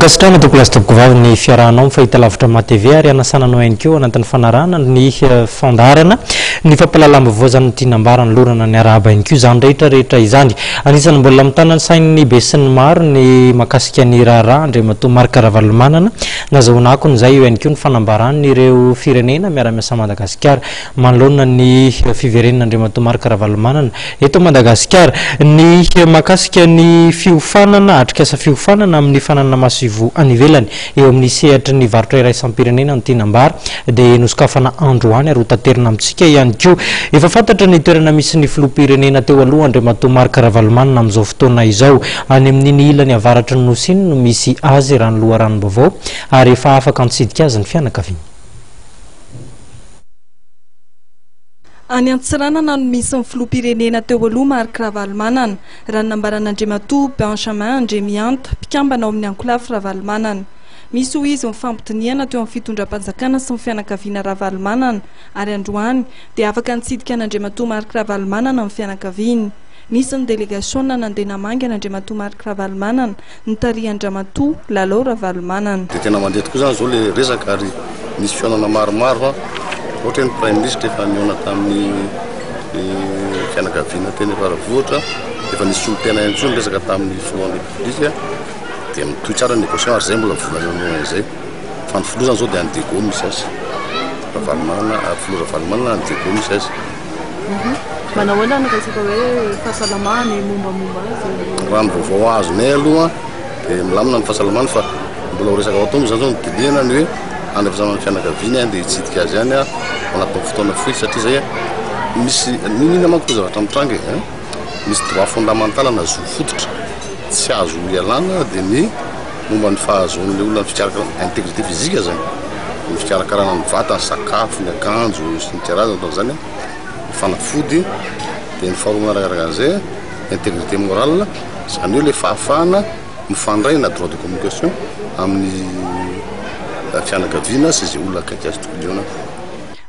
Mankasitrana tokolasitoko vavy ny fiarahanao fahita lavitra matv ary anasananao ihany koa anatin'ny fanarahana ny fandarana ny fampalalam-bavoazana tinambarana lorana ny arahaba ihany koa izany rehetra izany anisany mbola mitana ny sain'ny be sy ny maro ny makasika ny raharaha Andriamatoa Marc Ravalomanana nazahoana akony izay eo ihany koa ny fanambarana ireo firenena miara-miasa Madagasikara manoloana ny fiverenana Andriamatoa Marc Ravalomanana eto Madagasikara ny makasika ny fiofanana atrikasa fiofanana amin'ny fananana masivo anivelany eo amin'ny sehatra ny varotra iray isam-pirenena ny tinambara dia nosokafana androany ary hotaterina amintsika ihany koa efa fantatra ny toerana misy ny filoham-pirenena teo aloha Andriamatoa Marc Ravalomanana amin'izao fotoana izao any amin'ny ilany avaratra ny nosiny no misy azy raha ny loharanom-baovao ary efa afaka mitsidika azy ny fianakaviana. Any Antsiranana no misy ny filoham-pirenena teo aloha Marc Ravalomanana raha nambaran'Andriamatoa Benjamin Andremianta mpikambana ao amin'ny ankolafy Ravalomanana. Misy ho izy mifampitoniana teo amin'ny fitondram-panjakana sy ny fianakaviana Ravalomanana ary androany dia afaka nitsidika an'Andriamatoa Marc Ravalomanana amin'ny fianakaviany. Nisy ny délégation nandeha namangy an'Andriamatoa Marc Ravalomanana nitarihy Andriamatoa Lalao Ravalomanana. Dia tena mandeha tokoa izany izao ilay resaka ary misy fihaonana maromaro ohatra ny Prime Ministre efa nihaona tamin'ny fianakaviana teny Faravohitra efa nisy solon-tena ihany koa ny resaka tamin'ny filohan'ny République dia mitohy tsara négociation ary izay mbola volanana izay fa ny filoha zany izao dia any Dego misy azy Ravalomanana filoha Ravalomanana any Dego misy azy. Manahoana ny resaka hoe fahasalamany mombamomba azy raha ny vaovao azonay aloha dia milamina ny fahasalamany fa mbola ho resaka ao taona izany izao ny dilena ny hoe andrafizana ny fianakaviana dia hitsidika azy ihany anatao fotoana fohy satria zay misy nina manko koa zavatra mitranga misy droit fondamental na zo fototra tsy azo ialana dia ny momba ny fahazoan'ilay olona ny fikarakarana intégrité physique zany ny fikarakarana ny vatany sakafo ny akanjo sy ny tiarazana ohatr'izany fanafody dia ny faharoa manarakaraka an'izay intégrité morale izany hoe ilay fahafahana mifandray na droit de communication amin'ny fianakaviana sy izay olona akaiky azy tokony eo.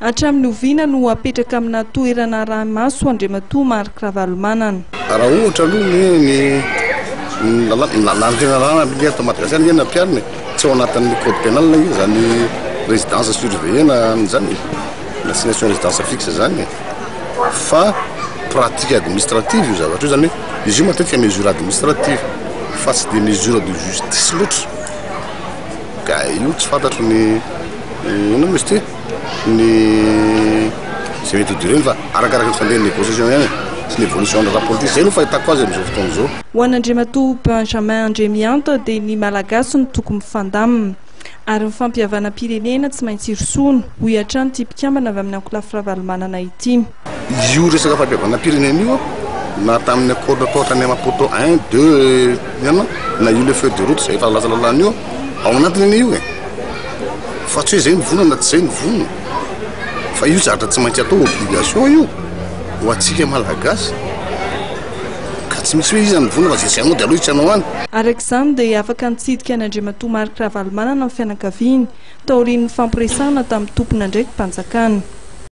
Hatramin'ny oviana no apetraka amina toerana ranomaso Andriamatoa Marc Ravalomanana. Raha ohatra aloha ny tena rana le ato Madagasikara ny nampiariny tsy ao anatin'ny code pénal izy zany résidence surveillée zany l'assignation résidence fixe zany fa pratique administrative io zavatra io zany hoe izy io matetika mesure administrative fa tsy dia mesure de justice loatra ka io tsy fantatro ny ino misy ty ny zay mety dureny fa arakaraka ny fandeha négociation ihany sy ny évolution de la politique zay no fahitako azy amin'izao fotoana izao. Ho an'Andriamatoa Benjamin Andremianta dia ny malagasy no tokony mifandamina ary mifampihavana pirenena tsy maintsy irosoana ho hiatrany ty mpikambana avy amin'ny ankolafy Ravalomanana ity. Io resaka fampihavana pirenena io na tamin'ny accord tohatra ny Maputo 1 2 na io le feuille de route zay efa lazalalana io ao anatiny io fa tsy hoe zay mivonona na tsy zay mivonona fa io zavatra tsy maintsy atao obligation io ho atsika malagasy ka tsy misy hoe izy mivonona fa zay anao dia aloha itsy anao any. Araka izany dia afaka nitsidika an'Andriamatoa Marc Ravalomanana amin'ny fianakaviany taorian'ny fampiresahana tamin'ny tompona ndraiky mpanjakana.